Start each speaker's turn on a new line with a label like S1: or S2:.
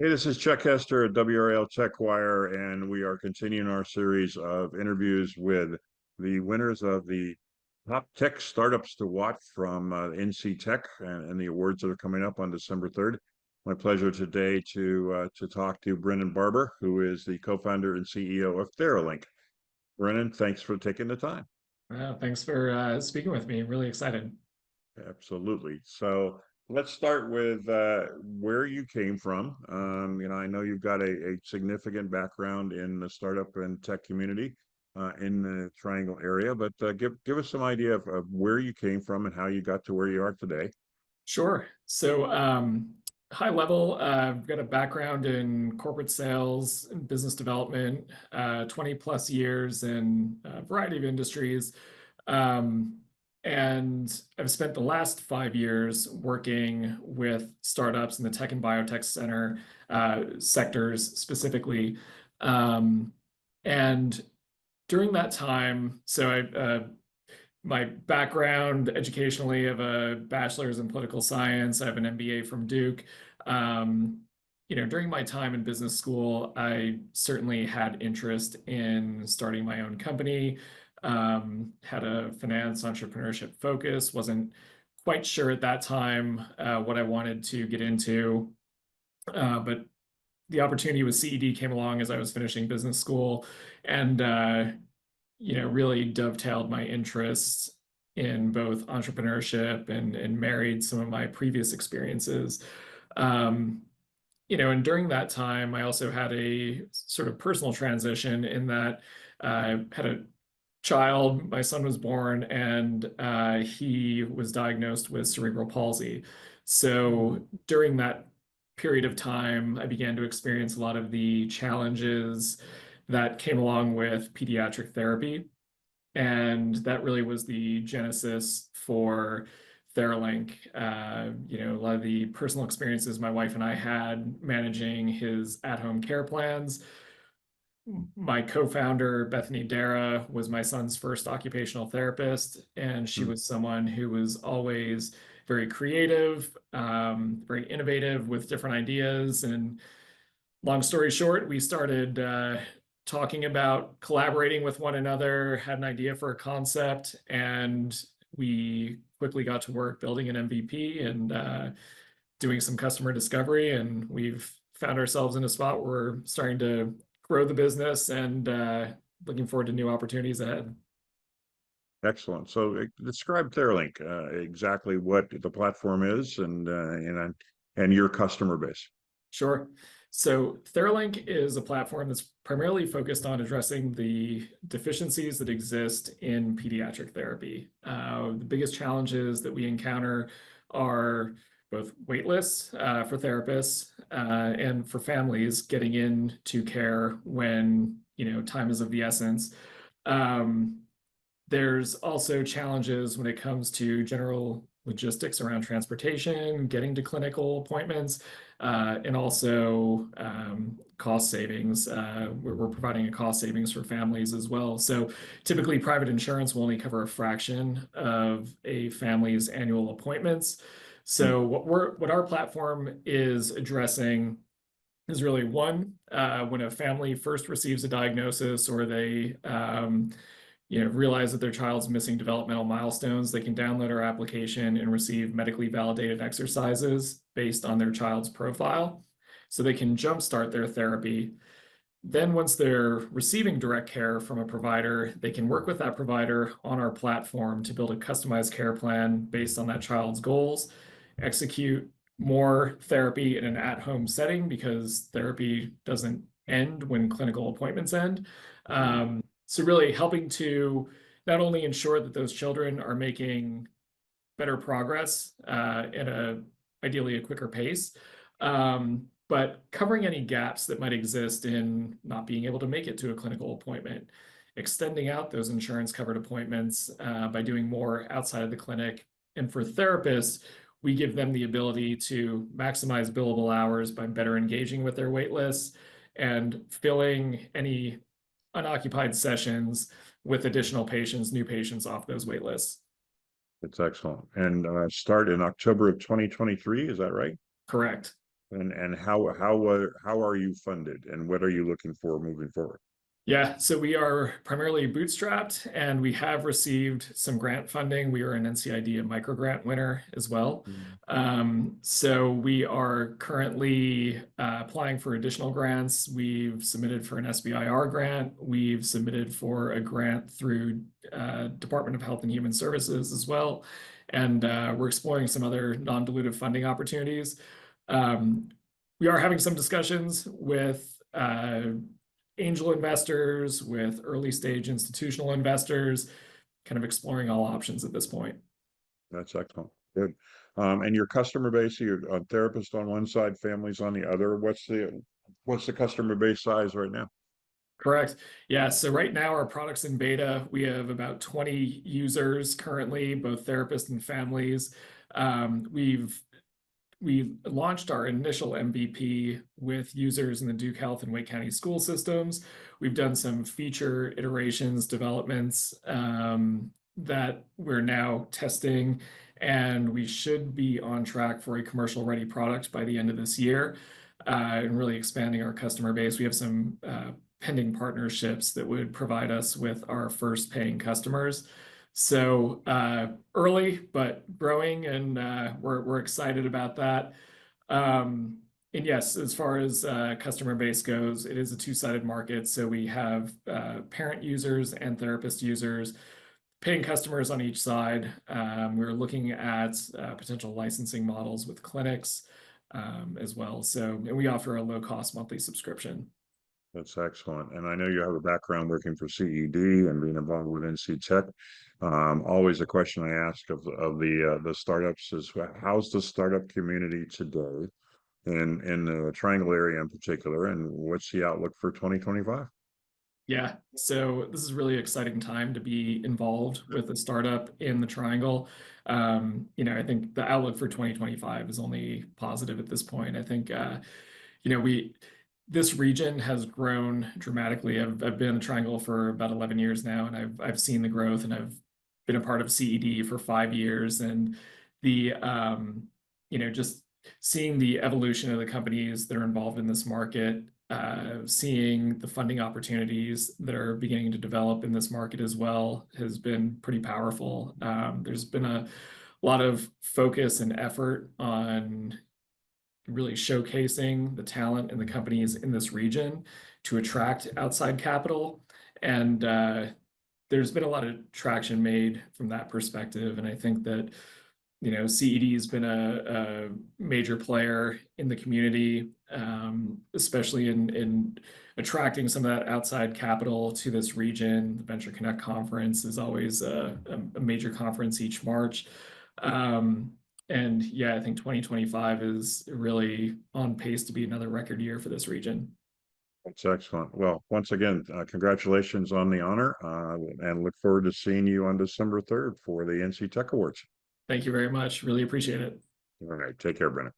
S1: Hey, this is Chuck Hester at WRL TechWire, and we are continuing our series of interviews with the winners of the top tech startups to watch from NC Tech and the awards that are coming up on December 3rd. My pleasure today to talk to Brennan Barber, who is the co-founder and CEO of Theralinq. Brennan, thanks for taking the time.
S2: Thanks for speaking with me. I'm really excited.
S1: Absolutely. So let's start with where you came from. I know you've got a significant background in the startup and tech community in the Triangle area, but give us some idea of where you came from and how you got to where you are today.
S2: Sure. High level, I've got a background in corporate sales and business development, 20 plus years in a variety of industries. And I've spent the last 5 years working with startups in the tech and biotech sectors specifically. And during that time, my background educationally, I have a bachelor's in political science. I have an MBA from Duke. During my time in business school, I certainly had interest in starting my own company. Had a finance entrepreneurship focus. Wasn't quite sure at that time what I wanted to get into, but the opportunity with CED came along as I was finishing business school, and really dovetailed my interests in both entrepreneurship and married some of my previous experiences. And during that time, I also had a sort of personal transition in that I had a child. My son was born, and he was diagnosed with cerebral palsy. So during that period of time, I began to experience a lot of the challenges that came along with pediatric therapy. And that really was the genesis for Theralinq. A lot of the personal experiences my wife and I had managing his at-home care plans. My co-founder, Bethany Dara, was my son's first occupational therapist, and she was someone who was always very creative, very innovative with different ideas. And long story short, we started talking about collaborating with one another, had an idea for a concept, and we quickly got to work building an MVP and doing some customer discovery. And we've found ourselves in a spot where we're starting to grow the business and looking forward to new opportunities ahead.
S1: Excellent. So describe Theralinq, exactly what the platform is and your customer base.
S2: Sure. So Theralinq is a platform that's primarily focused on addressing the deficiencies that exist in pediatric therapy. The biggest challenges that we encounter are both wait lists for therapists and for families getting into care when time is of the essence. There's also challenges when it comes to general logistics around transportation, getting to clinical appointments, and also cost savings. We're providing a cost savings for families as well. So typically private insurance will only cover a fraction of a family's annual appointments. So what our platform is addressing is really one, when a family first receives a diagnosis or they realize that their child's missing developmental milestones, they can download our application and receive medically validated exercises based on their child's profile, so they can jumpstart their therapy. Then once they're receiving direct care from a provider, they can work with that provider on our platform to build a customized care plan based on that child's goals, execute more therapy in an at-home setting because therapy doesn't end when clinical appointments end. So really helping to not only ensure that those children are making better progress at ideally a quicker pace, but covering any gaps that might exist in not being able to make it to a clinical appointment, extending out those insurance-covered appointments by doing more outside of the clinic. And for therapists, we give them the ability to maximize billable hours by better engaging with their wait lists and filling any unoccupied sessions with additional patients, new patients off those wait lists.
S1: That's excellent. And start in October of 2023, is that right?
S2: Correct.
S1: And how are you funded, and what are you looking for moving forward?
S2: Yeah, so we are primarily bootstrapped and we have received some grant funding. We are an NCID and micro grant winner as well. So we are currently applying for additional grants. We've submitted for an SBIR grant. We've submitted for a grant through Department of Health and Human Services as well. And we're exploring some other non-dilutive funding opportunities. We are having some discussions with angel investors, with early stage institutional investors, kind of exploring all options at this point.
S1: That's excellent. Good. And your customer base, you're a therapist on one side, families on the other. What's the customer base size right now?
S2: Correct. Yeah. So right now our product's in beta. We have about 20 users currently, both therapists and families. We launched our initial MVP with users in the Duke Health and Wake County school systems. We've done some feature iterations, developments that we're now testing, and we should be on track for a commercial ready product by the end of this year, and really expanding our customer base. We have some pending partnerships that would provide us with our first paying customers. So early, but growing, and we're excited about that. And yes, as far as customer base goes, it is a two-sided market. So we have parent users and therapist users, paying customers on each side. We're looking at potential licensing models with clinics as well. So, and we offer a low-cost monthly subscription.
S1: That's excellent. And I know you have a background working for CED and being involved with NC Tech. Always a question I ask of the startups is, how's the startup community today in the Triangle area in particular, and what's the outlook for 2025?
S2: Yeah, so this is a really exciting time to be involved with a startup in the Triangle. I think the outlook for 2025 is only positive at this point. I think, this region has grown dramatically. I've been in the Triangle for about 11 years now, and I've seen the growth, and I've been a part of CED for 5 years, and the just seeing the evolution of the companies that are involved in this market, seeing the funding opportunities that are beginning to develop in this market as well has been pretty powerful. There's been a lot of focus and effort on really showcasing the talent and the companies in this region to attract outside capital. And there's been a lot of traction made from that perspective. And I think that, CED has been a major player in the community, especially in attracting some of that outside capital to this region. The Venture Connect conference is always a major conference each March. And yeah, I think 2025 is really on pace to be another record year for this region.
S1: That's excellent. Well, once again, congratulations on the honor, and look forward to seeing you on December 3rd for the NC Tech Awards.
S2: Thank you very much. Really appreciate it.
S1: All right. Take care, Brennan.